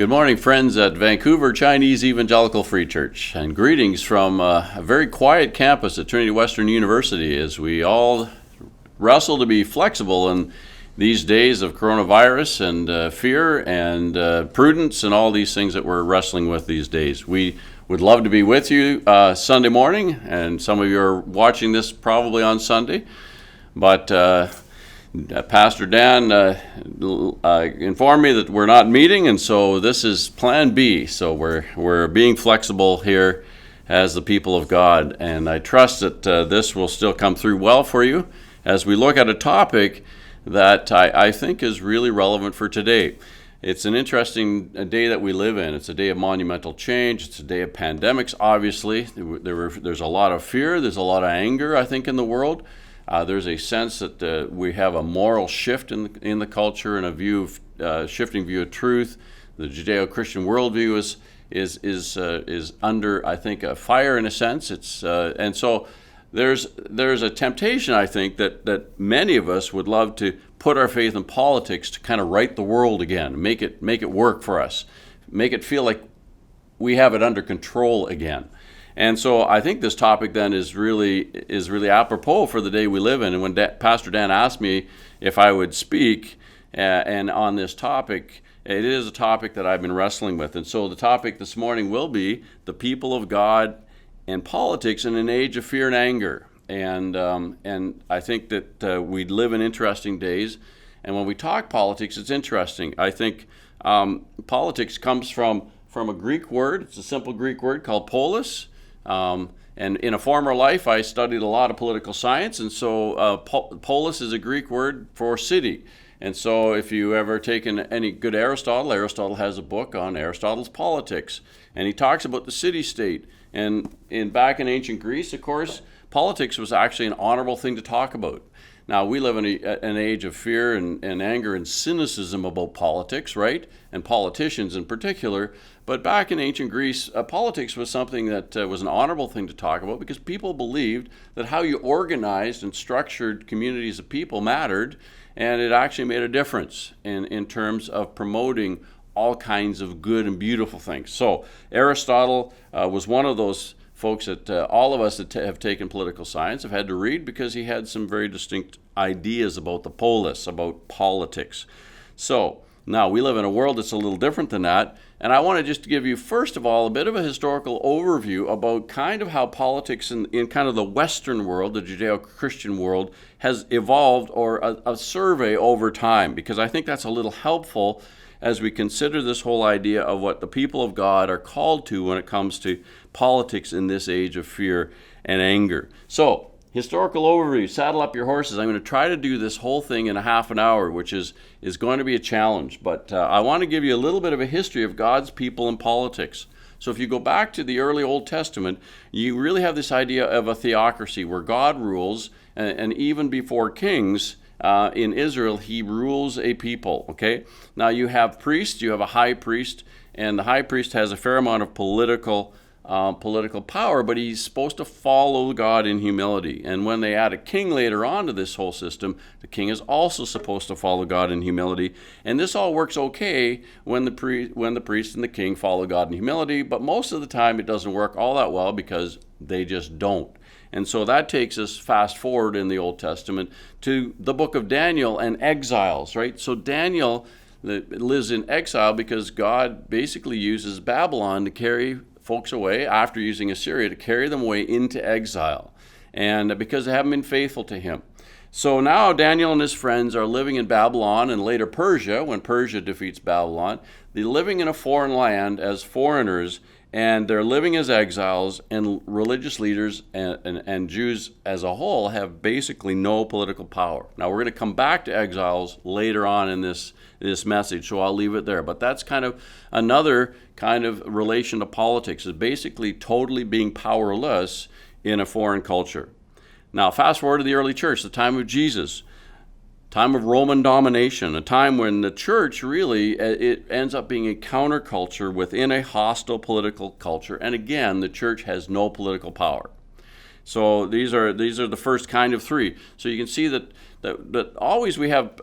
Good morning, friends at Vancouver Chinese Evangelical Free Church, and greetings from a very quiet campus at Trinity Western University as we all wrestle to be flexible in these days of coronavirus and fear and prudence and all these things that we're wrestling with these days. We would love to be with you Sunday morning, and some of you are watching this probably on Sunday, but Pastor Dan informed me that we're not meeting, and so this is Plan B. So we're being flexible here as the people of God, and I trust that this will still come through well for you as we look at a topic that I think is really relevant for today. It's an interesting day that we live in. It's a day of monumental change. It's a day of pandemics, obviously. There's a lot of fear. There's a lot of anger, I think, in the world. There's a sense that we have a moral shift in the culture and a shifting view of truth. The Judeo-Christian worldview is under, I think, a fire in a sense. And so there's a temptation, I think, that many of us would love to put our faith in politics to kind of right the world again, make it work for us, make it feel like we have it under control again. And so I think this topic then is really apropos for the day we live in. And when Pastor Dan asked me if I would speak and on this topic, it is a topic that I've been wrestling with. And so the topic this morning will be the people of God and politics in an age of fear and anger. And I think that we live in interesting days. And when we talk politics, it's interesting. I think politics comes from a Greek word. It's a simple Greek word called polis. And in a former life, I studied a lot of political science, and so polis is a Greek word for city. And so if you ever taken any good Aristotle has a book on Aristotle's politics, and he talks about the city-state. And back in ancient Greece, of course, politics was actually an honorable thing to talk about. Now, we live in an age of fear and anger and cynicism about politics, right? And politicians in particular. But back in ancient Greece, politics was something that was an honorable thing to talk about because people believed that how you organized and structured communities of people mattered, and it actually made a difference in terms of promoting all kinds of good and beautiful things. So Aristotle was one of those folks that all of us that have taken political science have had to read because he had some very distinct ideas about the polis, about politics. So now we live in a world that's a little different than that, and I want to just give you, first of all, a bit of a historical overview about kind of how politics in kind of the Western world, the Judeo-Christian world, has evolved, or a survey over time, because I think that's a little helpful as we consider this whole idea of what the people of God are called to when it comes to politics in this age of fear and anger. So, historical overview, saddle up your horses. I'm going to try to do this whole thing in a half an hour, which is going to be a challenge. But I want to give you a little bit of a history of God's people and politics. So if you go back to the early Old Testament, you really have this idea of a theocracy where God rules, and even before kings, in Israel, he rules a people, okay? Now you have priests, you have a high priest, and the high priest has a fair amount of political power, but he's supposed to follow God in humility. And when they add a king later on to this whole system, the king is also supposed to follow God in humility. And this all works okay when the priest and the king follow God in humility, but most of the time it doesn't work all that well because they just don't. And so that takes us fast forward in the Old Testament to the book of Daniel and exiles, right? So Daniel lives in exile because God basically uses Babylon to carry folks away after using Assyria to carry them away into exile, and because they haven't been faithful to him. So now Daniel and his friends are living in Babylon and later Persia, when Persia defeats Babylon. They're living in a foreign land as foreigners, and they're living as exiles, and religious leaders and Jews as a whole have basically no political power. Now we're going to come back to exiles later on in this message, so I'll leave it there. But that's kind of another kind of relation to politics, is basically totally being powerless in a foreign culture. Now fast forward to the early church, the time of Jesus. Time of Roman domination, a time when the church really, it ends up being a counterculture within a hostile political culture. And again, the church has no political power. So these are the first kind of three. So you can see that always we have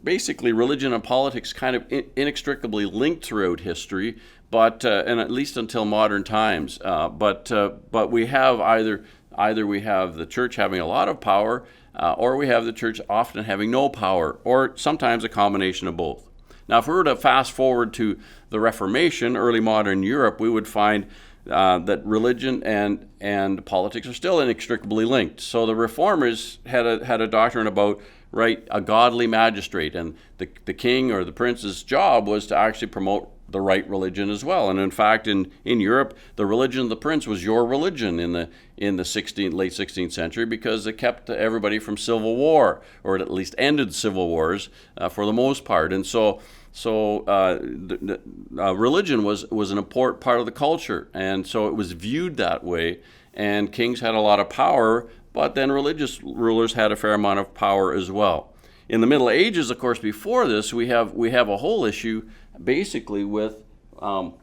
basically religion and politics kind of inextricably linked throughout history, but and at least until modern times. But we have either we have the church having a lot of power, or we have the church often having no power, or sometimes a combination of both. Now, if we were to fast forward to the Reformation, early modern Europe, we would find that religion and politics are still inextricably linked. So the Reformers had a doctrine about a godly magistrate, and the king or the prince's job was to actually promote the right religion as well. And in fact, in Europe, the religion of the prince was your religion in the late 16th century, because it kept everybody from civil war, or it at least ended civil wars for the most part. And so religion was an important part of the culture, and so it was viewed that way. And kings had a lot of power, but then religious rulers had a fair amount of power as well. In the Middle Ages, of course, before this, we have a whole issue basically with the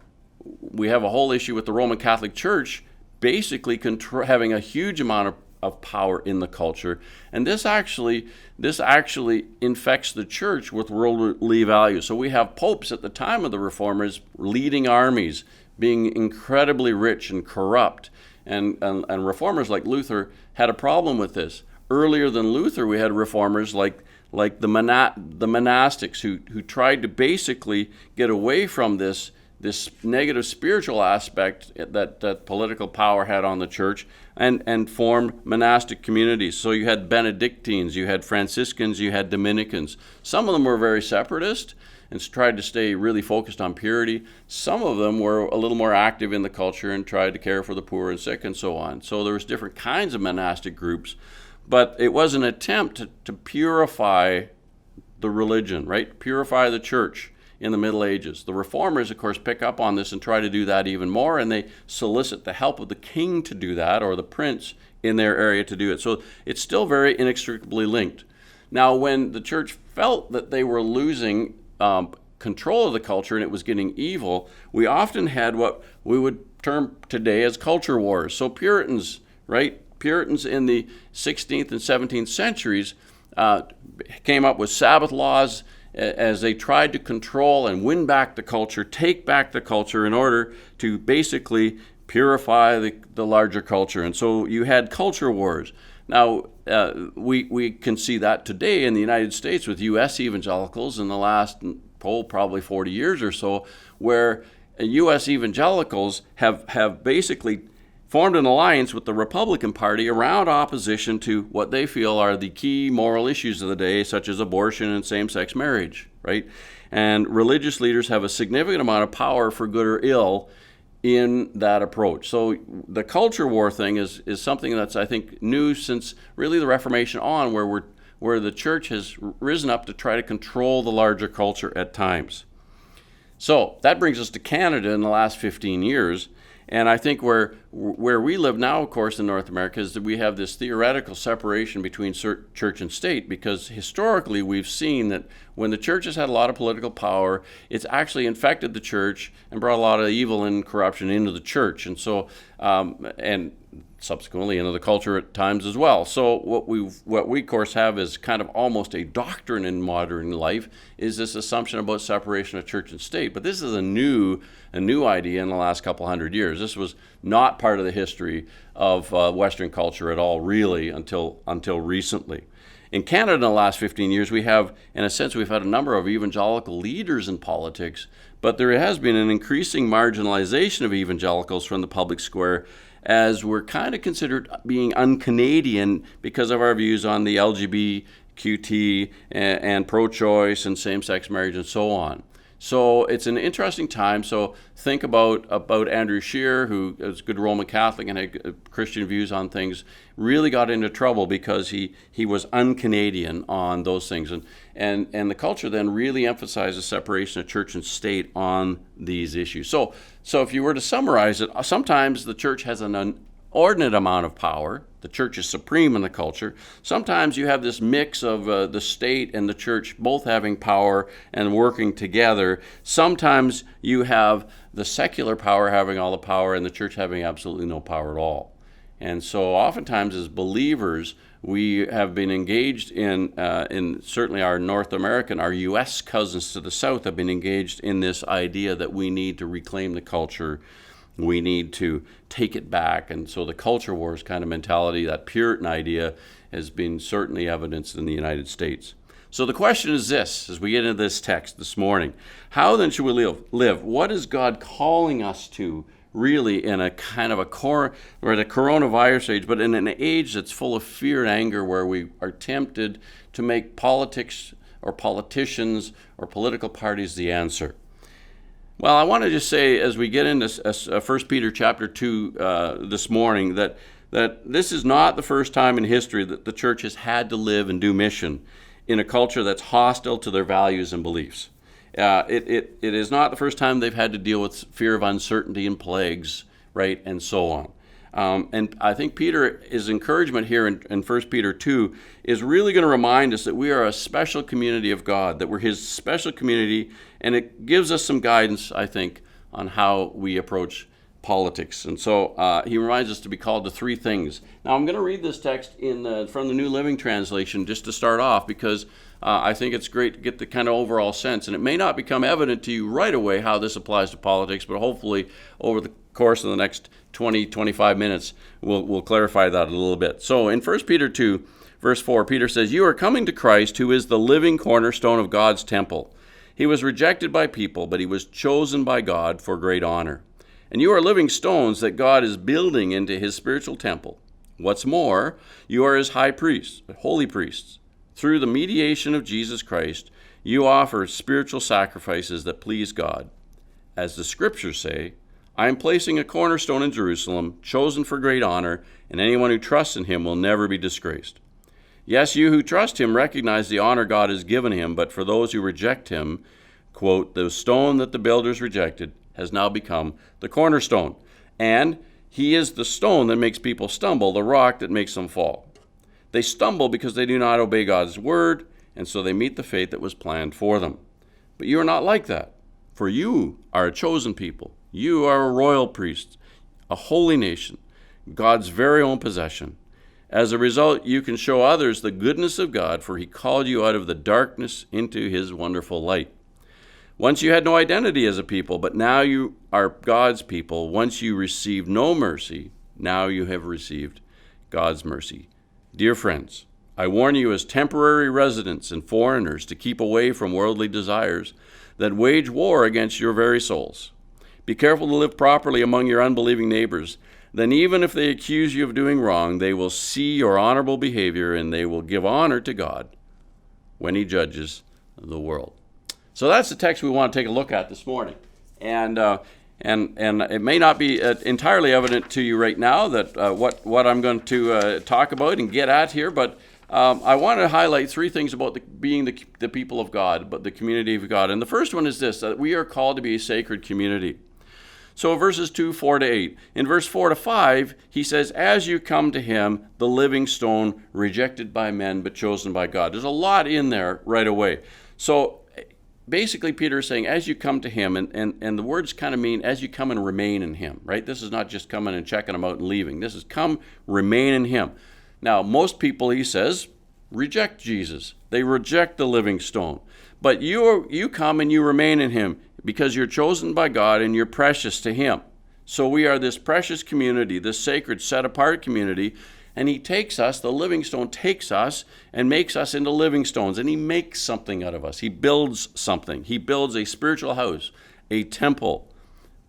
Roman Catholic Church basically having a huge amount of power in the culture, and this actually infects the church with worldly values. So we have popes at the time of the Reformers leading armies, being incredibly rich and corrupt, and reformers like Luther had a problem with this. Earlier than Luther, we had reformers like the monastics who tried to basically get away from this negative spiritual aspect that political power had on the church, and formed monastic communities. So you had Benedictines, you had Franciscans, you had Dominicans. Some of them were very separatist and tried to stay really focused on purity. Some of them were a little more active in the culture and tried to care for the poor and sick and so on. So there was different kinds of monastic groups, but it was an attempt to purify the religion, right? Purify the church in the Middle Ages. The Reformers, of course, pick up on this and try to do that even more, and they solicit the help of the king to do that, or the prince in their area to do it. So it's still very inextricably linked. Now, when the church felt that they were losing control of the culture and it was getting evil, we often had what we would term today as culture wars. So Puritans, right? Puritans in the 16th and 17th centuries came up with Sabbath laws as they tried to control and win back the culture, take back the culture in order to basically purify the larger culture. And so you had culture wars. Now, we can see that today in the United States with U.S. evangelicals in the last probably 40 years or so, where U.S. evangelicals have basically formed an alliance with the Republican Party around opposition to what they feel are the key moral issues of the day, such as abortion and same-sex marriage, right? And religious leaders have a significant amount of power, for good or ill, in that approach. So the culture war thing is something that's, I think, new since really the Reformation on, where the church has risen up to try to control the larger culture at times. So that brings us to Canada in the last 15 years. And I think where we live now, of course, in North America, is that we have this theoretical separation between church and state, because historically we've seen that when the church has had a lot of political power, it's actually infected the church and brought a lot of evil and corruption into the church, and so and subsequently into the culture at times as well. So what we of course have is kind of almost a doctrine in modern life, is this assumption about separation of church and state. But this is a new idea in the last couple hundred years. This was not part of the history of Western culture at all, really, until recently. In Canada in the last 15 years, we have, in a sense, we've had a number of evangelical leaders in politics, but there has been an increasing marginalization of evangelicals from the public square, as we're kind of considered being un-Canadian because of our views on the LGBTQT and pro-choice and same-sex marriage and so on. So it's an interesting time. So think about Andrew Scheer, who is a good Roman Catholic and had Christian views on things, really got into trouble because he was un-Canadian on those things. And the culture then really emphasizes separation of church and state on these issues. So if you were to summarize it, sometimes the church has an inordinate amount of power. The church is supreme in the culture. Sometimes you have this mix of the state and the church both having power and working together. Sometimes you have the secular power having all the power and the church having absolutely no power at all. And so oftentimes as believers, we have been engaged in certainly our North American, our U.S. cousins to the south have been engaged in this idea that we need to reclaim the culture, we need to take it back. And so the culture wars kind of mentality, that Puritan idea, has been certainly evidenced in the United States. So the question is this, as we get into this text this morning: how then should we live? What is God calling us to, really, in a kind of we're at a coronavirus age, but in an age that's full of fear and anger, where we are tempted to make politics or politicians or political parties the answer? Well, I want to just say, as we get into 1 Peter chapter 2 this morning, that this is not the first time in history that the church has had to live and do mission in a culture that's hostile to their values and beliefs. It is not the first time they've had to deal with fear of uncertainty and plagues, right, and so on. And I think Peter's encouragement here in 1 Peter 2 is really going to remind us that we are a special community of God, that we're his special community, and it gives us some guidance, I think, on how we approach politics. And so he reminds us to be called to three things. Now, I'm going to read this text from the New Living Translation just to start off, because I think it's great to get the kind of overall sense. And it may not become evident to you right away how this applies to politics, but hopefully over the course of the next 20-25 minutes, we'll clarify that a little bit. So in 1 Peter 2, verse 4, Peter says, "You are coming to Christ, who is the living cornerstone of God's temple. He was rejected by people, but he was chosen by God for great honor. And you are living stones that God is building into his spiritual temple. What's more, you are his high priests, holy priests. Through the mediation of Jesus Christ, you offer spiritual sacrifices that please God. As the scriptures say, I am placing a cornerstone in Jerusalem, chosen for great honor, and anyone who trusts in him will never be disgraced. Yes, you who trust him recognize the honor God has given him, but for those who reject him, quote, the stone that the builders rejected has now become the cornerstone, and he is the stone that makes people stumble, the rock that makes them fall. They stumble because they do not obey God's word, and so they meet the fate that was planned for them. But you are not like that, for you are a chosen people. You are a royal priest, a holy nation, God's very own possession. As a result, you can show others the goodness of God, for he called you out of the darkness into his wonderful light. Once you had no identity as a people, but now you are God's people. Once you received no mercy, now you have received God's mercy. Dear friends, I warn you as temporary residents and foreigners to keep away from worldly desires that wage war against your very souls. Be careful to live properly among your unbelieving neighbors. Then even if they accuse you of doing wrong, they will see your honorable behavior, and they will give honor to God when he judges the world. So that's the text we want to take a look at this morning. And it may not be entirely evident to you right now that what I'm going to talk about and get at here, but I want to highlight three things about being the people of God, but the community of God. And the first one is this, that we are called to be a sacred community. So verses 2, 4 to 8. In verse 4 to 5, he says, as you come to him, the living stone, rejected by men, but chosen by God. There's a lot in there right away. So basically, Peter is saying, as you come to him, and the words kind of mean as you come and remain in him, right? This is not just coming and checking him out and leaving. This is come, remain in him. Now, most people, he says, reject Jesus. They reject the living stone. But you come and you remain in him because you're chosen by God and you're precious to him. So we are this precious community, this sacred, set-apart community, and he takes us, the living stone takes us and makes us into living stones, and he makes something out of us. He builds something. He builds a spiritual house, a temple,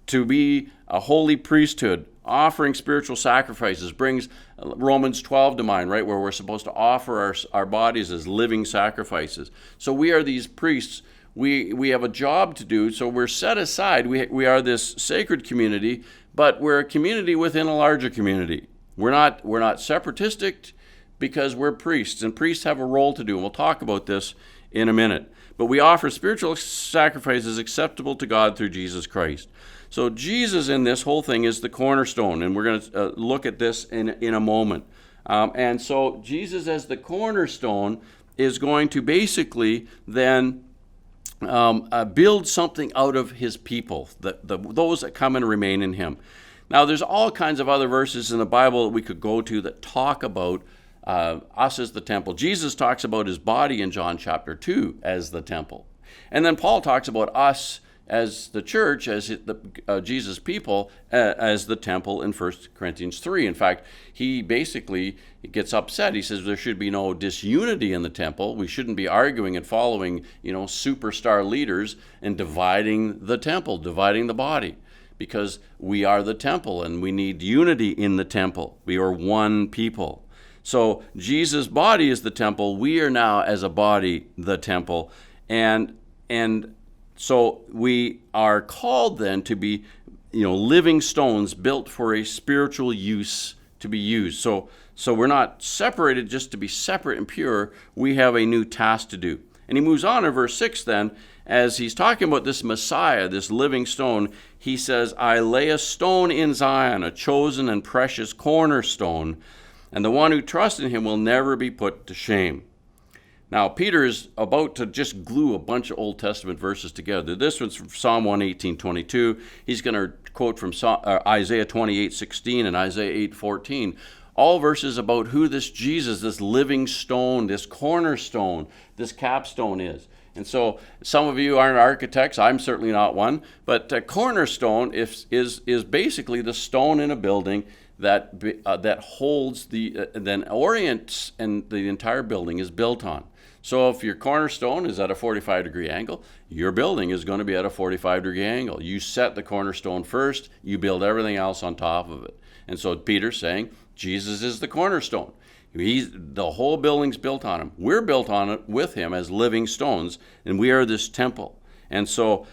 to be a holy priesthood, offering spiritual sacrifices. Brings Romans 12 to mind, right, where we're supposed to offer our bodies as living sacrifices. So we are these priests. We have a job to do, so we're set aside. We are this sacred community, but we're a community within a larger community. We're not separatistic because we're priests, and priests have a role to do, and we'll talk about this in a minute. But we offer spiritual sacrifices acceptable to God through Jesus Christ. So Jesus in this whole thing is the cornerstone, and we're going to look at this in a moment. And so Jesus as the cornerstone is going to basically then build something out of his people, those that come and remain in him. Now, there's all kinds of other verses in the Bible that we could go to that talk about us as the temple. Jesus talks about his body in John chapter 2 as the temple. And then Paul talks about us as the church, as Jesus' people, as the temple in 1 Corinthians 3. In fact, he basically gets upset. He says there should be no disunity in the temple. We shouldn't be arguing and following, superstar leaders and dividing the temple, dividing the body, because we are the temple and we need unity in the temple. We are one people. So Jesus' body is the temple. We are now, as a body, the temple. And so we are called then to be, living stones built for a spiritual use to be used. So we're not separated just to be separate and pure. We have a new task to do. And he moves on in verse 6 then, as he's talking about this Messiah, this living stone. He says, I lay a stone in Zion, a chosen and precious cornerstone, and the one who trusts in him will never be put to shame. Now, Peter is about to just glue a bunch of Old Testament verses together. This one's from Psalm 118:22. He's going to quote from Isaiah 28:16 and Isaiah 8:14. All verses about who this Jesus, this living stone, this cornerstone, this capstone is. And so some of you aren't architects. I'm certainly not one. But a cornerstone is basically the stone in a building that holds then orients, and the entire building is built on. So if your cornerstone is at a 45-degree angle, your building is going to be at a 45-degree angle. You set the cornerstone first, you build everything else on top of it. And so Peter's saying Jesus is the cornerstone. The whole building's built on him. We're built on it with him as living stones, and we are this temple. And so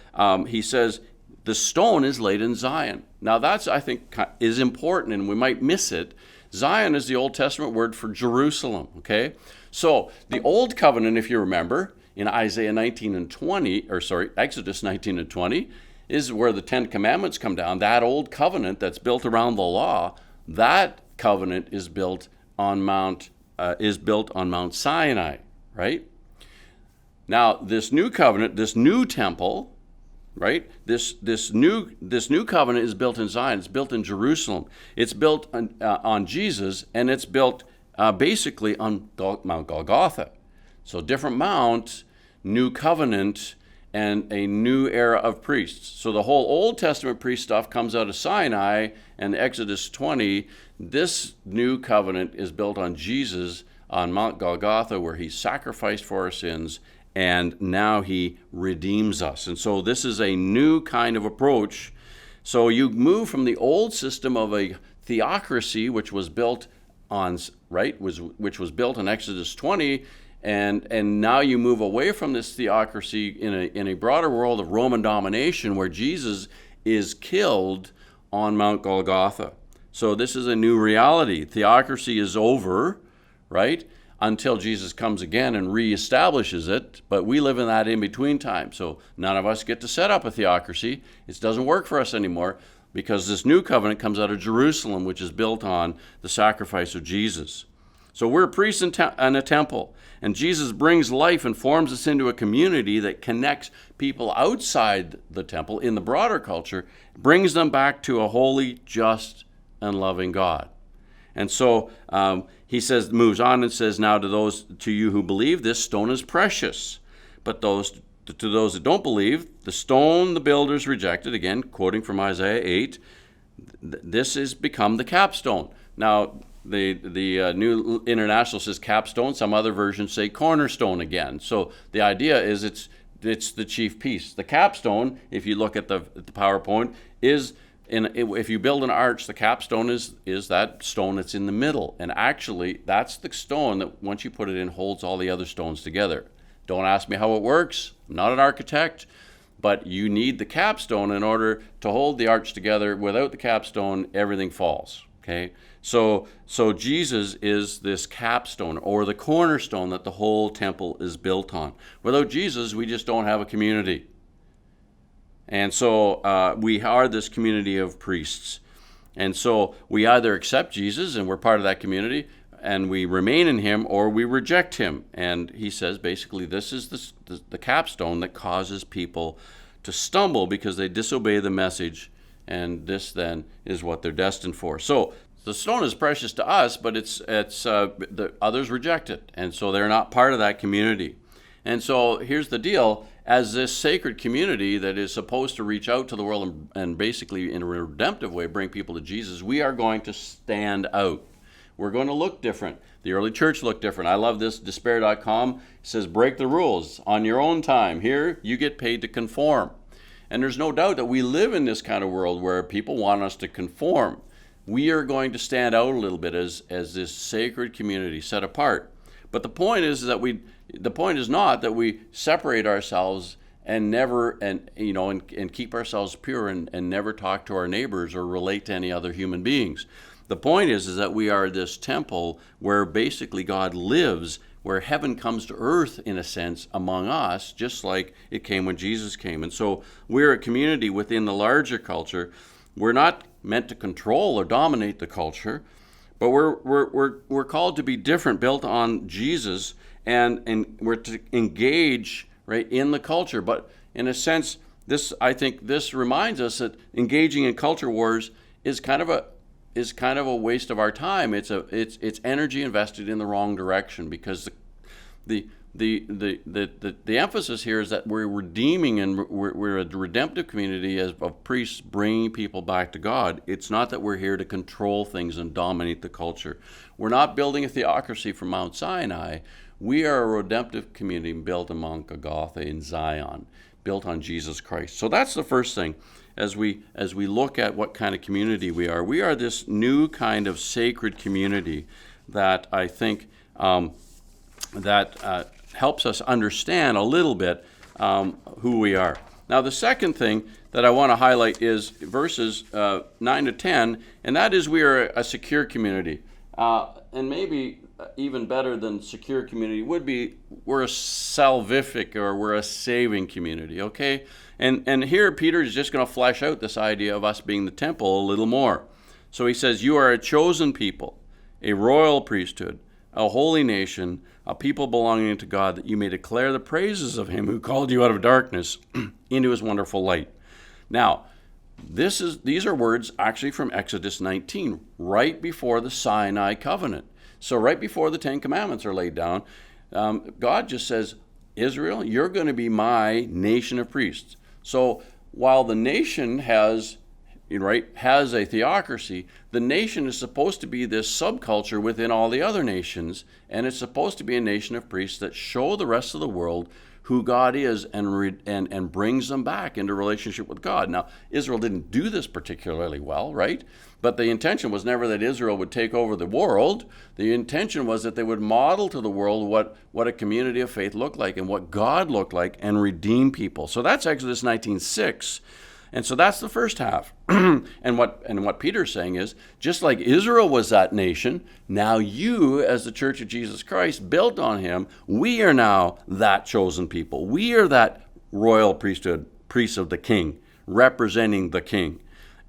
he says, the stone is laid in Zion. Now that's, I think, is important, and we might miss it. Zion is the Old Testament word for Jerusalem, okay? So the Old Covenant, if you remember, in Exodus 19 and 20, is where the Ten Commandments come down. That Old Covenant that's built around the law, that covenant is built on Mount Sinai, right? Now, this new covenant, this new temple, right? This new covenant is built in Zion. It's built in Jerusalem. It's built on Jesus, and it's built basically on Mount Golgotha. So different mount, new covenant, and a new era of priests. So the whole Old Testament priest stuff comes out of Sinai and Exodus 20. This new covenant is built on Jesus on Mount Golgotha, where he sacrificed for our sins, and now he redeems us. And so this is a new kind of approach. So you move from the old system of a theocracy, which was built on, which was built in Exodus 20, and now you move away from this theocracy in a broader world of Roman domination, where Jesus is killed on Mount Golgotha. So this is a new reality. Theocracy is over, right? Until Jesus comes again and reestablishes it, but we live in that in-between time. So none of us get to set up a theocracy. It doesn't work for us anymore, because this new covenant comes out of Jerusalem, which is built on the sacrifice of Jesus. So we're a priest and a temple, and Jesus brings life and forms us into a community that connects people outside the temple in the broader culture, brings them back to a holy, just, and loving God. And so he moves on and says, now to you who believe, this stone is precious. But to those that don't believe, the stone the builders rejected, again, quoting from Isaiah 8, this has become the capstone. Now, the New International says capstone. Some other versions say cornerstone again. So the idea is it's the chief piece. The capstone, if you look at the PowerPoint, is if you build an arch, the capstone is that stone that's in the middle. And actually, that's the stone that once you put it in holds all the other stones together. Don't ask me how it works. I'm not an architect, but you need the capstone in order to hold the arch together. Without the capstone, everything falls. Okay? So Jesus is this capstone, or the cornerstone that the whole temple is built on. Without Jesus, we just don't have a community. And so we are this community of priests. And so we either accept Jesus and we're part of that community and we remain in him, or we reject him. And he says basically this is the capstone that causes people to stumble because they disobey the message and this then is what they're destined for. So the stone is precious to us, but the others reject it, and so they're not part of that community. And so here's the deal: as this sacred community that is supposed to reach out to the world and basically in a redemptive way bring people to Jesus, we are going to stand out. We're going to look different. The early church looked different. I love this. Despair.com says, break the rules on your own time. Here, you get paid to conform. And there's no doubt that we live in this kind of world where people want us to conform. We are going to stand out a little bit as this sacred community set apart. But the point is not that we separate ourselves and keep ourselves pure and never talk to our neighbors or relate to any other human beings. The point is that we are this temple where basically God lives, where heaven comes to earth in a sense among us, just like it came when Jesus came. And so we're a community within the larger culture. We're not meant to control or dominate the culture, but we're called to be different, built on Jesus, and we're to engage right in the culture. But in a sense, I think this reminds us that engaging in culture wars is kind of a waste of our time. It's energy invested in the wrong direction, because the emphasis here is that we're redeeming, and we're a redemptive community of priests bringing people back to God. It's not that we're here to control things and dominate the culture. We're not building a theocracy from Mount Sinai. We are a redemptive community built among Golgotha in Zion, built on Jesus Christ. So that's the first thing. As we look at what kind of community we are this new kind of sacred community that I think helps us understand a little bit who we are. Now, the second thing that I want to highlight is verses 9 to 10, and that is we are a secure community. And maybe even better than secure community would be we're a salvific, or we're a saving community, okay? And here Peter is just going to flesh out this idea of us being the temple a little more. So he says, you are a chosen people, a royal priesthood, a holy nation, a people belonging to God, that you may declare the praises of him who called you out of darkness into his wonderful light. Now, these are words actually from Exodus 19, right before the Sinai covenant. So right before the Ten Commandments are laid down, God just says, Israel, you're going to be my nation of priests. So while the nation has a theocracy, the nation is supposed to be this subculture within all the other nations, and it's supposed to be a nation of priests that show the rest of the world who God is and brings them back into relationship with God. Now, Israel didn't do this particularly well, right? But the intention was never that Israel would take over the world. The intention was that they would model to the world what a community of faith looked like and what God looked like, and redeem people. So that's Exodus 19:6. And so that's the first half. and what Peter's saying is, just like Israel was that nation, now you, as the Church of Jesus Christ, built on him, we are now that chosen people. We are that royal priesthood, priests of the King, representing the King.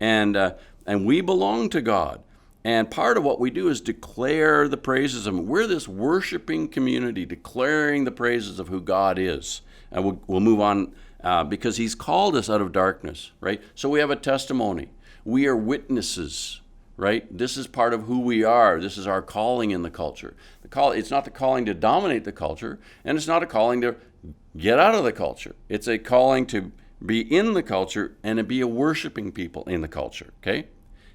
And we belong to God. And part of what we do is declare the praises of him. We're this worshiping community, declaring the praises of who God is. And we'll move on. Because he's called us out of darkness, right? So we have a testimony. We are witnesses, right? This is part of who we are. This is our calling in the culture. It's not the calling to dominate the culture, and it's not a calling to get out of the culture. It's a calling to be in the culture and to be a worshiping people in the culture, okay?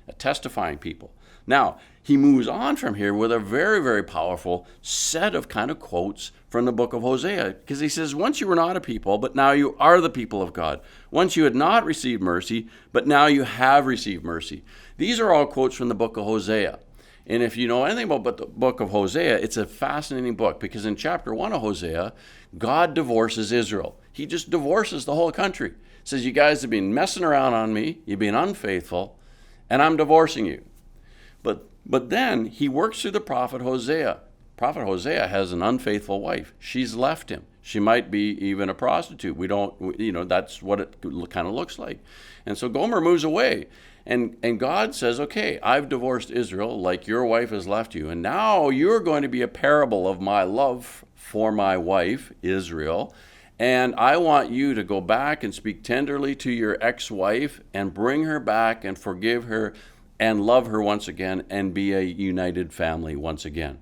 A testifying people. Now, he moves on from here with a very, very powerful set of kind of quotes from the book of Hosea, because he says, once you were not a people, but now you are the people of God. Once you had not received mercy, but now you have received mercy. These are all quotes from the book of Hosea. And if you know anything about the book of Hosea, it's a fascinating book, because in chapter 1 of Hosea, God divorces Israel. He just divorces the whole country. He says, you guys have been messing around on me, you've been unfaithful, and I'm divorcing you. But then he works through the prophet Hosea. Prophet Hosea has an unfaithful wife. She's left him. She might be even a prostitute. That's what it kind of looks like. And so Gomer moves away. And God says, okay, I've divorced Israel like your wife has left you. And now you're going to be a parable of my love for my wife, Israel. And I want you to go back and speak tenderly to your ex-wife and bring her back and forgive her and love her once again and be a united family once again.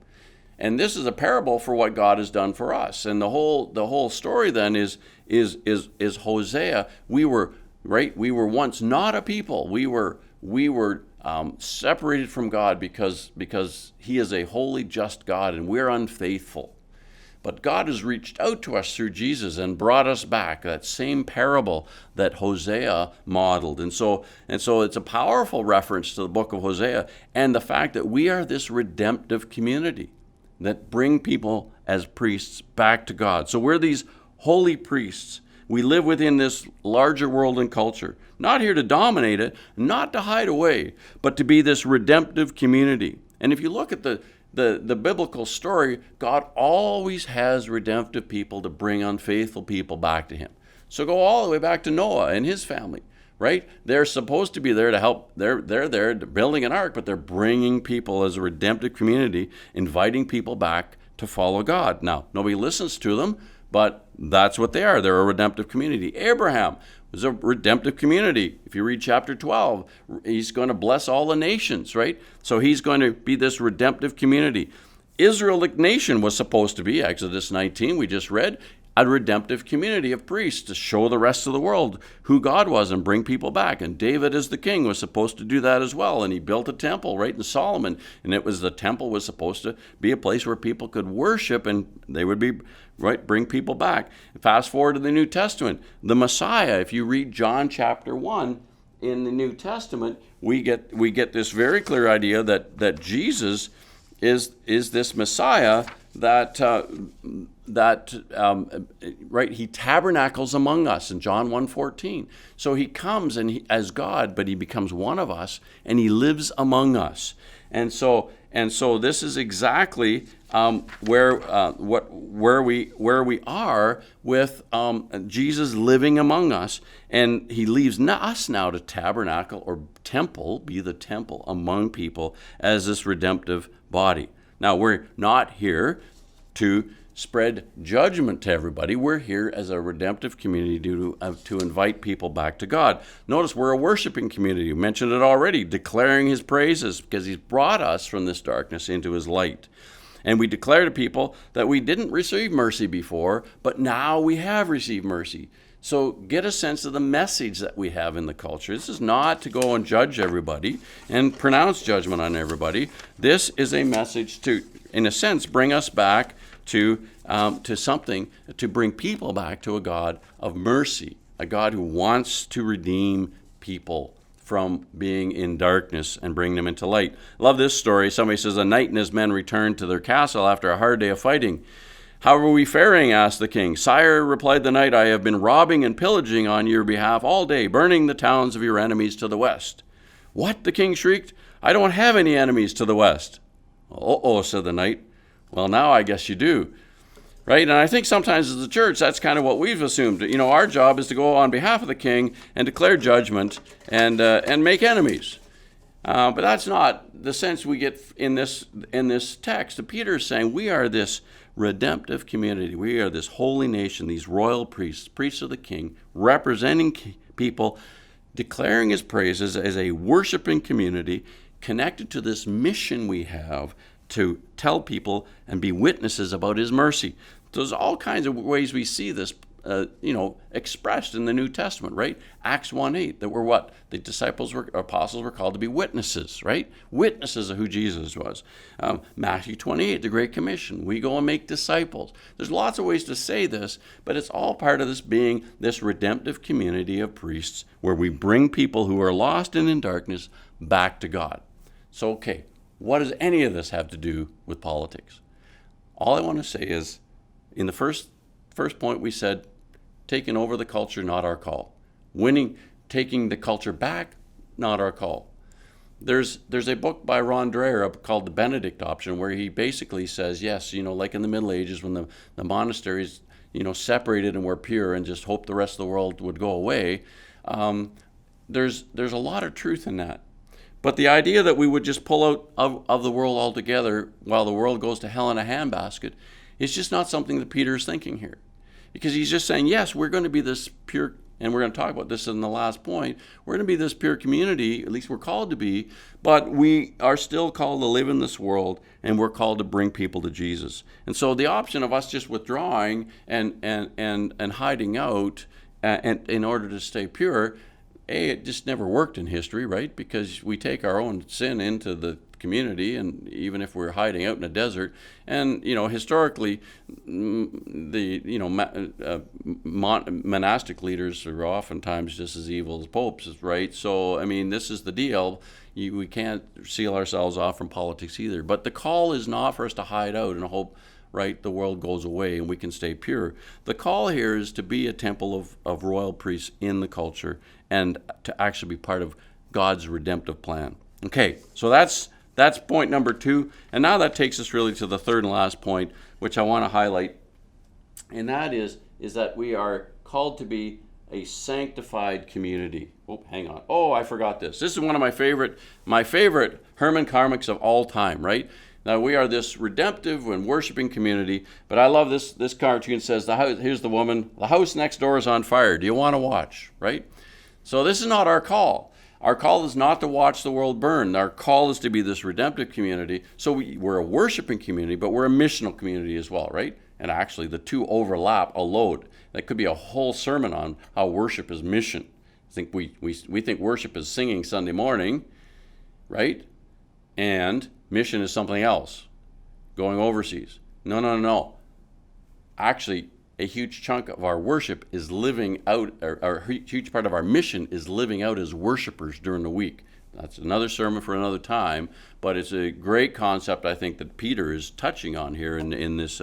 And this is a parable for what God has done for us. And the whole story then is Hosea. We were once not a people. We were separated from God because He is a holy, just God, and we're unfaithful. But God has reached out to us through Jesus and brought us back, that same parable that Hosea modeled. And so it's a powerful reference to the book of Hosea and the fact that we are this redemptive community that bring people as priests back to God. So we're these holy priests. We live within this larger world and culture, not here to dominate it, not to hide away, but to be this redemptive community. And if you look at the biblical story, God always has redemptive people to bring unfaithful people back to Him. So go all the way back to Noah and his family, right? They're supposed to be there to help. They're there building an ark, but they're bringing people as a redemptive community, inviting people back to follow God. Now, nobody listens to them, but that's what they are. They're a redemptive community. Abraham was a redemptive community. If you read chapter 12, he's going to bless all the nations, right? So he's going to be this redemptive community. Israel, the nation, was supposed to be, Exodus 19, we just read, a redemptive community of priests to show the rest of the world who God was and bring people back. And David, as the king, was supposed to do that as well. And he built a temple right in Solomon. And the temple was supposed to be a place where people could worship and they would be, right, bring people back. Fast forward to the New Testament. The Messiah, if you read John chapter 1 in the New Testament, we get this very clear idea that Jesus is this Messiah he tabernacles among us in John 1:14. So he comes as God, but he becomes one of us, and he lives among us. And so this is exactly where we are with Jesus living among us, and he leaves us now to tabernacle or be the temple among people as this redemptive body. Now, we're not here to spread judgment to everybody. We're here as a redemptive community to invite people back to God. Notice we're a worshiping community. We mentioned it already, declaring his praises because he's brought us from this darkness into his light. And we declare to people that we didn't receive mercy before, but now we have received mercy. So get a sense of the message that we have in the culture. This is not to go and judge everybody and pronounce judgment on everybody. This is a message to, in a sense, bring us back to something, to bring people back to a God of mercy, a God who wants to redeem people from being in darkness and bring them into light. Love this story. Somebody says, a knight and his men returned to their castle after a hard day of fighting. How are we faring? Asked the king. Sire, replied the knight, I have been robbing and pillaging on your behalf all day, burning the towns of your enemies to the west. What? The king shrieked. I don't have any enemies to the west. Uh-oh, said the knight. Well, now I guess you do. Right? And I think sometimes as a church, that's kind of what we've assumed. You know, our job is to go on behalf of the king and declare judgment and make enemies. But that's not the sense we get in this text. Peter is saying we are this redemptive community. We are this holy nation, these royal priests of the king, representing people, declaring his praises as a worshiping community connected to this mission we have to tell people and be witnesses about his mercy. There's all kinds of ways we see this expressed in the New Testament, right? Acts 1:8, that we're what? The apostles were called to be witnesses, right? Witnesses of who Jesus was. Matthew 28, the Great Commission. We go and make disciples. There's lots of ways to say this, but it's all part of this being this redemptive community of priests where we bring people who are lost and in darkness back to God. So, okay, what does any of this have to do with politics? All I want to say is, in the first point we said, taking over the culture, not our call. Taking the culture back, not our call. There's a book by Ron Dreher called The Benedict Option, where he basically says, yes, like in the Middle Ages when the monasteries, separated and were pure and just hoped the rest of the world would go away. There's a lot of truth in that. But the idea that we would just pull out of the world altogether while the world goes to hell in a handbasket is just not something that Peter is thinking here. Because he's just saying, yes, we're going to be this pure, and we're going to talk about this in the last point, we're going to be this pure community, at least we're called to be, but we are still called to live in this world, and we're called to bring people to Jesus. And so the option of us just withdrawing and hiding out and in order to stay pure, it just never worked in history, right? Because we take our own sin into the community, and even if we're hiding out in a desert, and historically, monastic leaders are oftentimes just as evil as popes, right? So I mean, this is the deal. We can't seal ourselves off from politics either. But the call is not for us to hide out and hope, right, the world goes away and we can stay pure. The call here is to be a temple of royal priests in the culture and to actually be part of God's redemptive plan. Okay, so that's point number 2. And now that takes us really to the third and last point, which I want to highlight. And that is that we are called to be a sanctified community. Oh, hang on. Oh, I forgot this. This is one of my favorite Herman comics of all time, right? Now, we are this redemptive and worshiping community, but I love this cartoon. It says, here's the woman, the house next door is on fire. Do you want to watch, right? So this is not our call. Our call is not to watch the world burn. Our call is to be this redemptive community. So we're a worshiping community, but we're a missional community as well, right? And actually, the two overlap a load. That could be a whole sermon on how worship is mission. I think we think worship is singing Sunday morning, right? And mission is something else, going overseas. No. Actually, a huge chunk of our worship is living out, or a huge part of our mission is living out as worshipers during the week. That's another sermon for another time, but it's a great concept, I think, that Peter is touching on here in this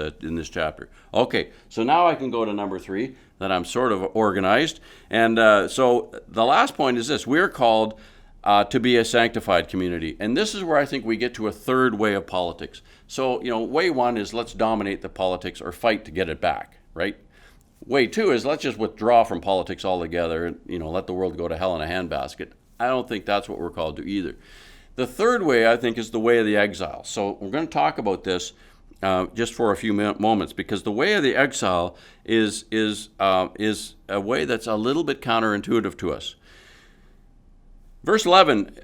chapter. Okay, so now I can go to number 3, that I'm sort of organized. And so the last point is this: we're called to be a sanctified community. And this is where I think we get to a third way of politics. So, way 1 is let's dominate the politics or fight to get it back, right? Way 2 is let's just withdraw from politics altogether and, let the world go to hell in a handbasket. I don't think that's what we're called to either. The third way, I think, is the way of the exile. So we're going to talk about this just for a few moments, because the way of the exile is a way that's a little bit counterintuitive to us. Verse 11,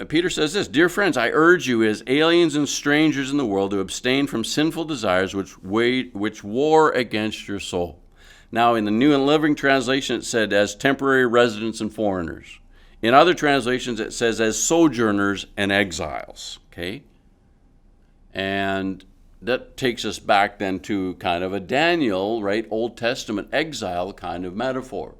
Peter says this: "Dear friends, I urge you as aliens and strangers in the world to abstain from sinful desires which war against your soul." Now, in the New and Living Translation, it said as temporary residents and foreigners. In other translations, it says as sojourners and exiles, okay? And that takes us back then to kind of a Daniel, right, Old Testament exile kind of metaphor.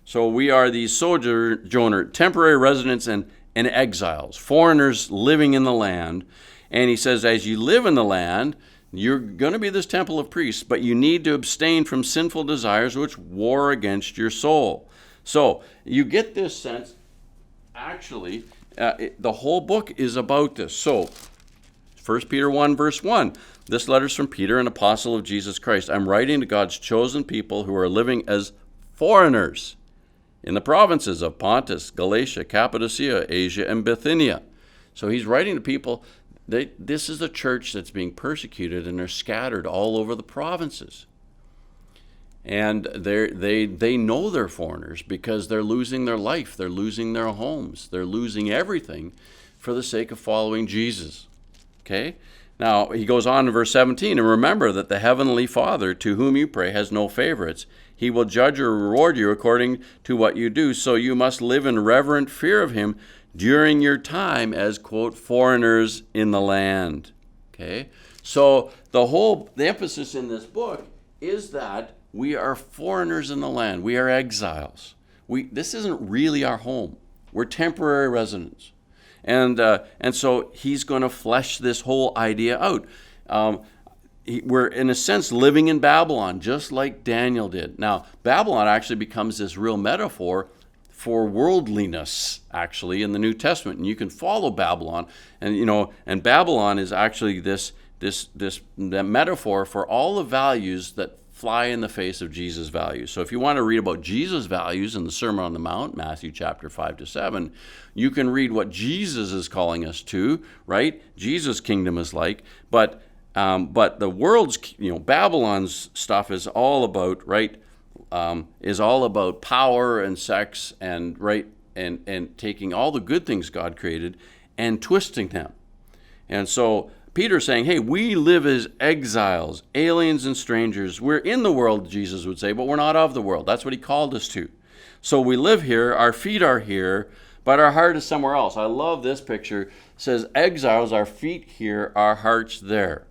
So we are these sojourner, temporary residents and exiles, foreigners living in the land. And he says, as you live in the land, you're going to be this temple of priests, but you need to abstain from sinful desires which war against your soul. So you get this sense, actually, the whole book is about this. So 1 Peter 1, verse 1, this letter is from Peter, an apostle of Jesus Christ. I'm writing to God's chosen people who are living as foreigners in the provinces of Pontus, Galatia, Cappadocia, Asia, and Bithynia. So he's writing to people, this is a church that's being persecuted, and they're scattered all over the provinces. And they know they're foreigners because they're losing their life, they're losing their homes, they're losing everything for the sake of following Jesus. Okay? Now, he goes on in verse 17, and remember that the heavenly Father to whom you pray has no favorites. He will judge or reward you according to what you do, so you must live in reverent fear of him during your time as, quote, foreigners in the land. Okay? So the emphasis in this book is that we are foreigners in the land. We are exiles. This isn't really our home. We're temporary residents. And so he's going to flesh this whole idea out. We're, in a sense, living in Babylon, just like Daniel did. Now, Babylon actually becomes this real metaphor for worldliness, actually, in the New Testament. And you can follow Babylon. And Babylon is actually this metaphor for all the values that fly in the face of Jesus' values. So if you want to read about Jesus' values in the Sermon on the Mount, Matthew chapter 5-7, you can read what Jesus is calling us to, right? Jesus' kingdom is like. But But the world's, Babylon's stuff is all about, right, is all about power and sex and, right, and taking all the good things God created and twisting them. And so Peter's saying, hey, we live as exiles, aliens and strangers. We're in the world, Jesus would say, but we're not of the world. That's what he called us to. So we live here, our feet are here, but our heart is somewhere else. I love this picture. It says, exiles, our feet here, our hearts there.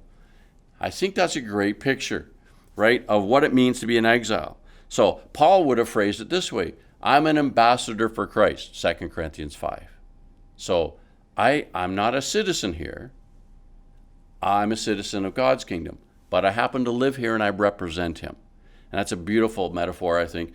I think that's a great picture, right, of what it means to be an exile. So Paul would have phrased it this way: I'm an ambassador for Christ, 2 Corinthians 5. So I'm not a citizen here. I'm a citizen of God's kingdom, but I happen to live here and I represent him. And that's a beautiful metaphor, I think,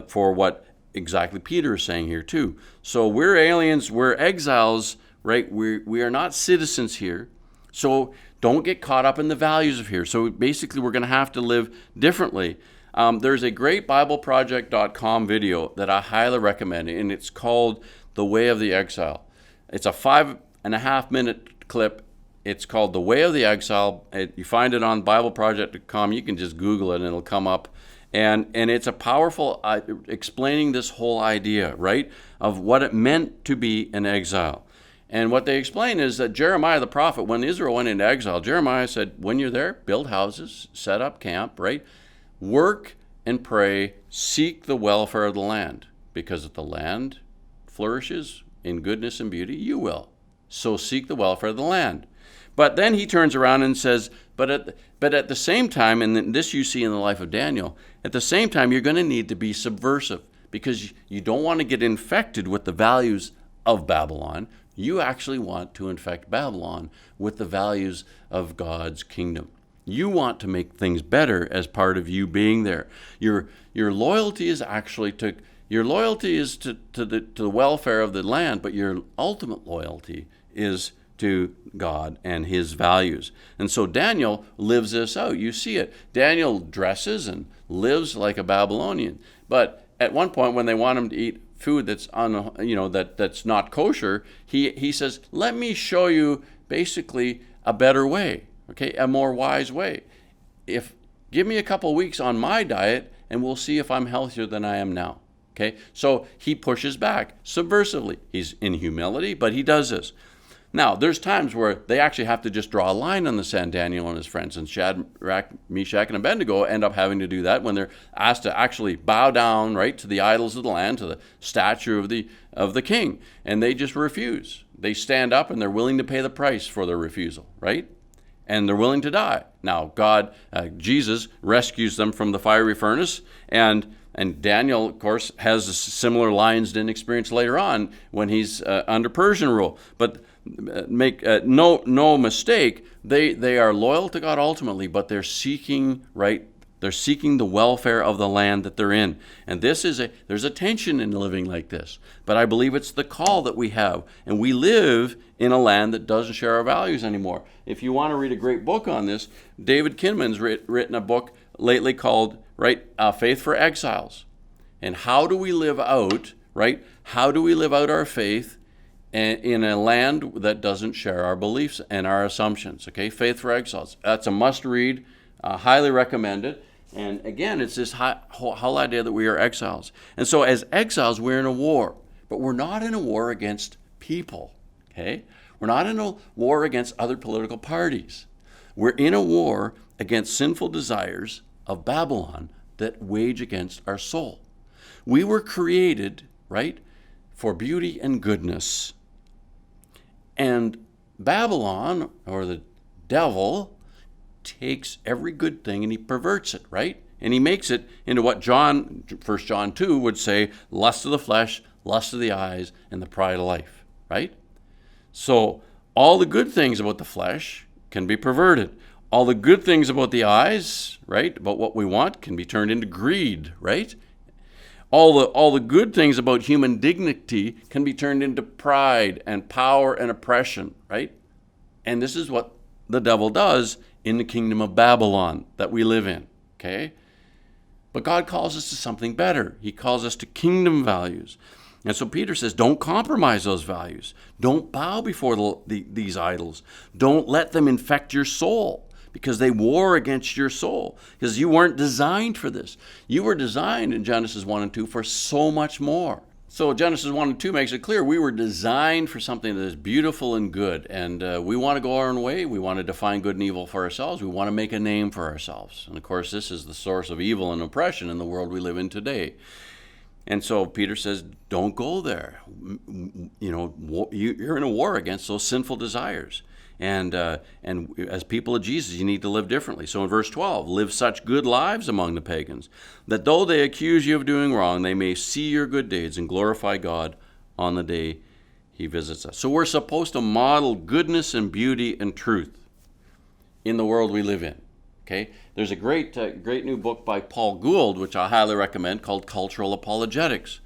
for what exactly Peter is saying here too. So we're aliens, we're exiles, right? We are not citizens here. So don't get caught up in the values of here. So basically we're going to have to live differently. There's a great BibleProject.com video that I highly recommend, and it's called The Way of the Exile. It's a 5.5-minute clip. It's called The Way of the Exile. You find it on BibleProject.com. You can just Google it and it'll come up. And it's a powerful explaining this whole idea, right, of what it meant to be an exile. And what they explain is that Jeremiah the prophet, when Israel went into exile, Jeremiah said, when you're there, build houses, set up camp, right? Work and pray, seek the welfare of the land. Because if the land flourishes in goodness and beauty, you will. So seek the welfare of the land. But then he turns around and says, but at the same time, and this you see in the life of Daniel, at the same time, you're going to need to be subversive, because you don't want to get infected with the values of Babylon. You actually want to infect Babylon with the values of God's kingdom. You want to make things better as part of you being there. Your loyalty is actually to the welfare of the land, but your ultimate loyalty is to God and his values. And so Daniel lives this out. You see it. Daniel dresses and lives like a Babylonian. But at one point, when they want him to eat food that's that's not kosher, he says, let me show you basically a better way, okay, a more wise way. Give me a couple weeks on my diet and we'll see if I'm healthier than I am now. Okay, so he pushes back subversively. He's in humility, but he does this. Now, there's times where they actually have to just draw a line on the sand, Daniel and his friends, and Shadrach, Meshach, and Abednego end up having to do that when they're asked to actually bow down, right, to the idols of the land, to the statue of the king, and they just refuse. They stand up and they're willing to pay the price for their refusal, right? And they're willing to die. Now, Jesus rescues them from the fiery furnace, and Daniel, of course, has similar Lions Den experience later on when he's under Persian rule. But make no mistake, they are loyal to God ultimately, but they're seeking, right? They're seeking the welfare of the land that they're in. And there's a tension in living like this. But I believe it's the call that we have. And we live in a land that doesn't share our values anymore. If you want to read a great book on this, David Kinman's written a book lately called, right, Faith for Exiles. And how do we live out, right? How do we live out our faith in a land that doesn't share our beliefs and our assumptions? Okay, Faith for Exiles. That's a must-read. Highly recommend it. And again, it's this whole idea that we are exiles. And so as exiles, we're in a war. But we're not in a war against people. Okay? We're not in a war against other political parties. We're in a war against sinful desires of Babylon that wage against our soul. We were created, right, for beauty and goodness. And Babylon, or the devil, takes every good thing and he perverts it, right? And he makes it into what 1 John 2 would say, lust of the flesh, lust of the eyes, and the pride of life, right? So all the good things about the flesh can be perverted. All the good things about the eyes, right, about what we want, can be turned into greed, right? All the good things about human dignity can be turned into pride and power and oppression, right? And this is what the devil does in the kingdom of Babylon that we live in, okay? But God calls us to something better. He calls us to kingdom values. And so Peter says, don't compromise those values. Don't bow before these idols. Don't let them infect your soul. because they war against your soul, because you weren't designed for this. You were designed in Genesis 1 and 2 for so much more. So Genesis 1 and 2 makes it clear we were designed for something that is beautiful and good, and we want to go our own way. We want to define good and evil for ourselves. We want to make a name for ourselves. And of course, this is the source of evil and oppression in the world we live in today. And so Peter says, don't go there. You're in a war against those sinful desires. And as people of Jesus, you need to live differently. So in verse 12, live such good lives among the pagans, that though they accuse you of doing wrong, they may see your good deeds and glorify God on the day he visits us. So we're supposed to model goodness and beauty and truth in the world we live in. Okay? There's a great new book by Paul Gould, which I highly recommend, called Cultural Apologetics.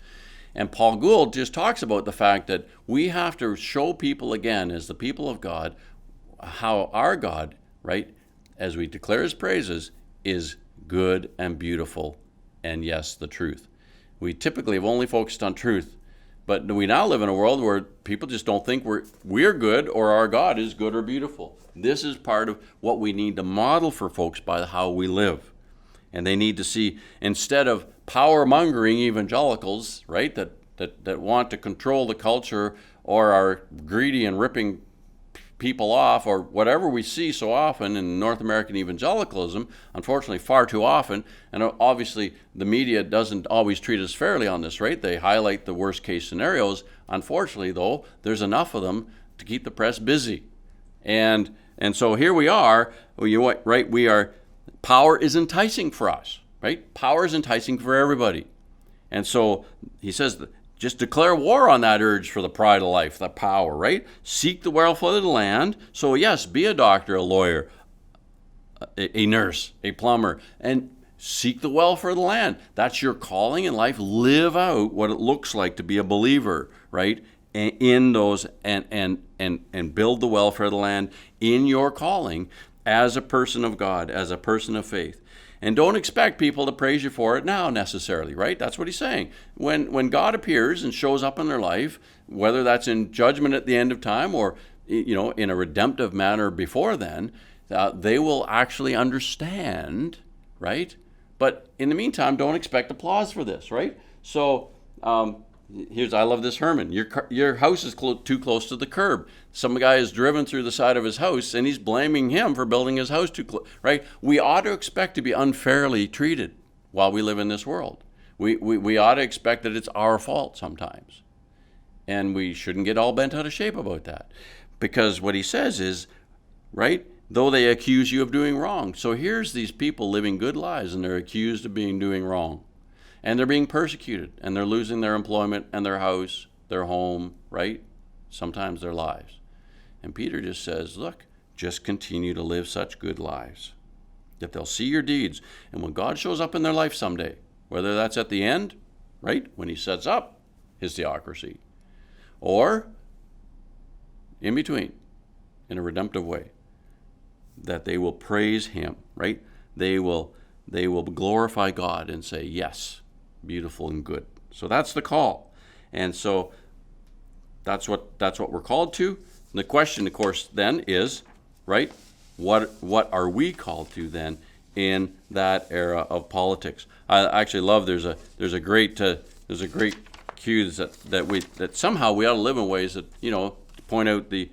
And Paul Gould just talks about the fact that we have to show people again, as the people of God, how our God, right, as we declare his praises, is good and beautiful, and yes, the truth. We typically have only focused on truth, but we now live in a world where people just don't think we're good or our God is good or beautiful. This is part of what we need to model for folks by how we live. And they need to see, instead of power-mongering evangelicals, right, that want to control the culture or are greedy and ripping people off, or whatever we see so often in North American evangelicalism, unfortunately far too often, and obviously the media doesn't always treat us fairly on this, right? They highlight the worst case scenarios. Unfortunately, though, there's enough of them to keep the press busy. And so here we are, right? Power is enticing for us, right? Power is enticing for everybody. And so he says, just declare war on that urge for the pride of life, the power, right? Seek the welfare of the land. So yes, be a doctor, a lawyer, a nurse, a plumber, and seek the welfare of the land. That's your calling in life. Live out what it looks like to be a believer, right? In those, and build the welfare of the land in your calling as a person of God, as a person of faith. And don't expect people to praise you for it now necessarily, right? That's what he's saying. When God appears and shows up in their life, whether that's in judgment at the end of time or in a redemptive manner before then, they will actually understand, right? But in the meantime, don't expect applause for this, right? So I love this Herman. Your house is too close to the curb. Some guy has driven through the side of his house, and he's blaming him for building his house too close, right? We ought to expect to be unfairly treated while we live in this world. We ought to expect that it's our fault sometimes. And we shouldn't get all bent out of shape about that. Because what he says is, right, though they accuse you of doing wrong. So here's these people living good lives, and they're accused of doing wrong. And they're being persecuted, and they're losing their employment and their house, their home, right? Sometimes their lives. And Peter just says, look, just continue to live such good lives, that they'll see your deeds. And when God shows up in their life someday, whether that's at the end, right, when he sets up his theocracy, or in between, in a redemptive way, that they will praise him, right? They will glorify God and say, yes, beautiful and good. So that's the call. And so that's what we're called to. And the question, of course, then is, right, what are we called to then in that era of politics? I actually love there's a great cue that somehow we ought to live in ways that point out the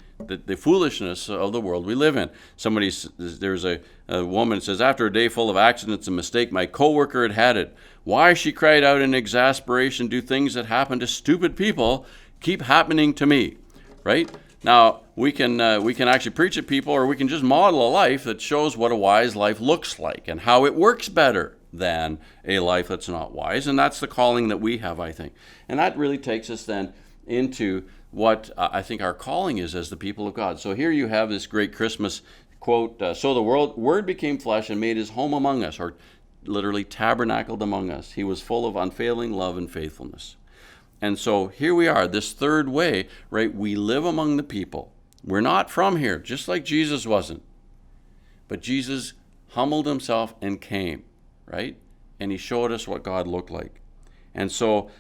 foolishness of the world we live in. There's a woman that says, after a day full of accidents and mistake, my coworker had it. Why, she cried out in exasperation, do things that happen to stupid people keep happening to me, right? Now, we can actually preach at people, or we can just model a life that shows what a wise life looks like and how it works better than a life that's not wise. And that's the calling that we have, I think. And that really takes us then into what I think our calling is as the people of God. So here you have this great Christmas quote, so the Word became flesh and made his home among us, or literally tabernacled among us. He was full of unfailing love and faithfulness. And so here we are, this third way, right? We live among the people. We're not from here, just like Jesus wasn't. But Jesus humbled himself and came, right? And he showed us what God looked like. And so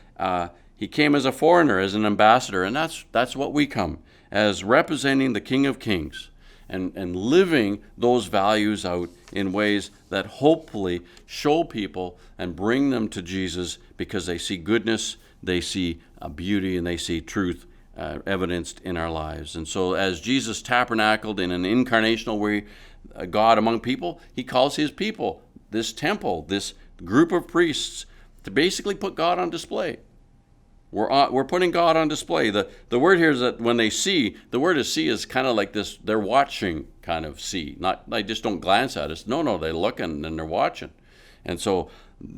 he came as a foreigner, as an ambassador, and that's what we come, as representing the King of Kings. and living those values out in ways that hopefully show people and bring them to Jesus, because they see goodness, they see beauty, and they see truth evidenced in our lives. And so as Jesus tabernacled in an incarnational way, God among people, he calls his people, this temple, this group of priests, to basically put God on display. We're putting God on display. The word here is that when they see, the word to see is kind of like this, they're watching kind of see. Not, they just don't glance at us. No, they're looking and they're watching. And so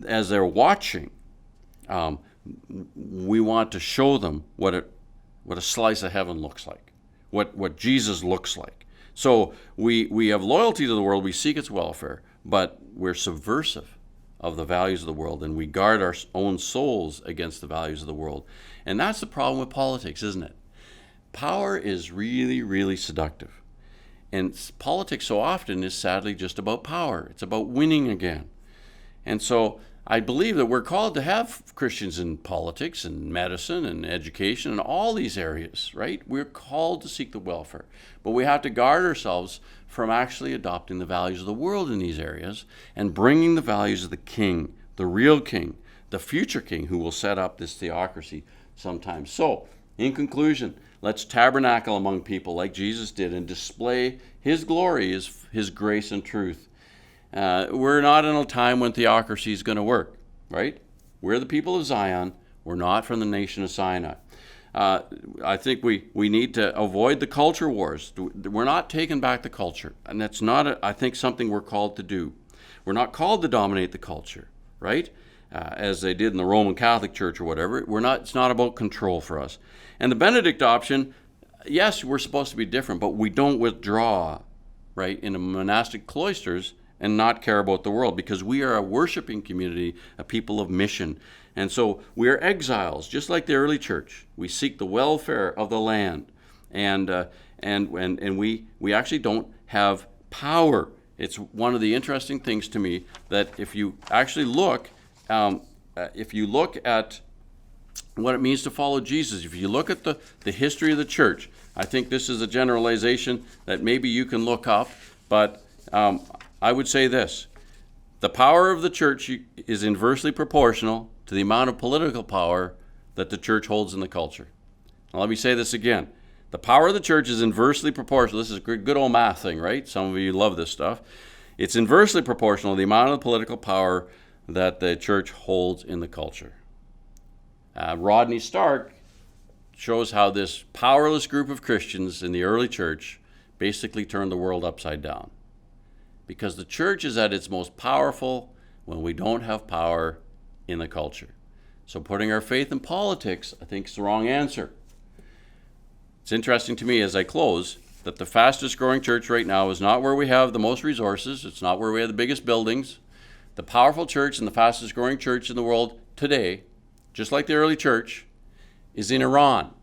as they're watching, we want to show them what a slice of heaven looks like, what Jesus looks like. So we have loyalty to the world, we seek its welfare, but we're subversive of the values of the world, and we guard our own souls against the values of the world. And that's the problem with politics, isn't it? Power is really, really seductive. And politics so often is sadly just about power. It's about winning again. And so I believe that we're called to have Christians in politics and medicine and education and all these areas, right? We're called to seek the welfare. But we have to guard ourselves from actually adopting the values of the world in these areas and bringing the values of the king, the real king, the future king who will set up this theocracy sometime. So, in conclusion, let's tabernacle among people like Jesus did and display his glory, his grace and truth. We're not in a time when theocracy is going to work, right? We're the people of Zion. We're not from the nation of Sinai. I think we need to avoid the culture wars. We're not taking back the culture, and that's not, I think, something we're called to do. We're not called to dominate the culture, right? As they did in the Roman Catholic Church or whatever. It's not about control for us. And the Benedict option, yes, we're supposed to be different, but we don't withdraw, right, in the monastic cloisters and not care about the world, because we are a worshiping community, a people of mission. And so we are exiles, just like the early church. We seek the welfare of the land, and we actually don't have power. It's one of the interesting things to me that if you actually look, at what it means to follow Jesus, if you look at the history of the church, I think this is a generalization that maybe you can look up, but I would say this: the power of the church is inversely proportional to the amount of political power that the church holds in the culture. Now, let me say this again. The power of the church is inversely proportional. This is a good old math thing, right? Some of you love this stuff. It's inversely proportional to the amount of political power that the church holds in the culture. Rodney Stark shows how this powerless group of Christians in the early church basically turned the world upside down. Because the church is at its most powerful when we don't have power in the culture. So putting our faith in politics, I think, is the wrong answer. It's interesting to me as I close that the fastest growing church right now is not where we have the most resources. It's not where we have the biggest buildings. The powerful church and the fastest growing church in the world today, just like the early church, is in Iran.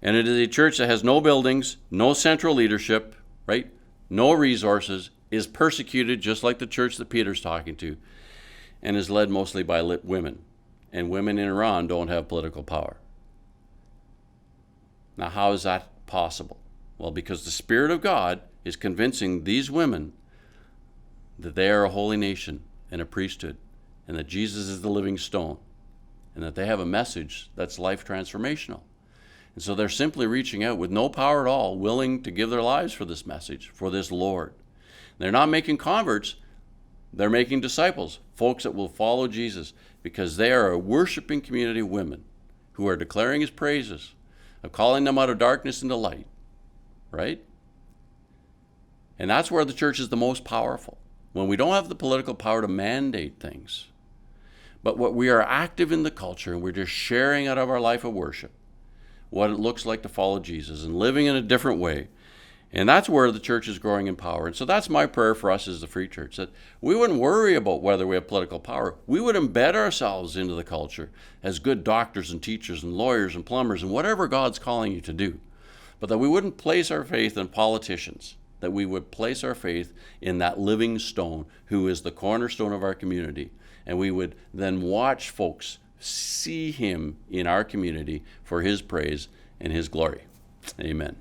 And it is a church that has no buildings, no central leadership, right? No resources, is persecuted just like the church that Peter's talking to, and is led mostly by women. And women in Iran don't have political power. Now, how is that possible? Well, because the Spirit of God is convincing these women that they are a holy nation and a priesthood, and that Jesus is the living stone, and that they have a message that's life transformational. And so they're simply reaching out with no power at all, willing to give their lives for this message, for this Lord. They're not making converts, they're making disciples, folks that will follow Jesus, because they are a worshiping community of women who are declaring his praises, of calling them out of darkness into light, right? And that's where the church is the most powerful, when we don't have the political power to mandate things, but what we are active in the culture, and we're just sharing out of our life of worship what it looks like to follow Jesus and living in a different way. And that's where the church is growing in power. And so that's my prayer for us as the Free Church, that we wouldn't worry about whether we have political power. We would embed ourselves into the culture as good doctors and teachers and lawyers and plumbers and whatever God's calling you to do. But that we wouldn't place our faith in politicians, that we would place our faith in that living stone who is the cornerstone of our community. And we would then watch folks see him in our community for his praise and his glory. Amen.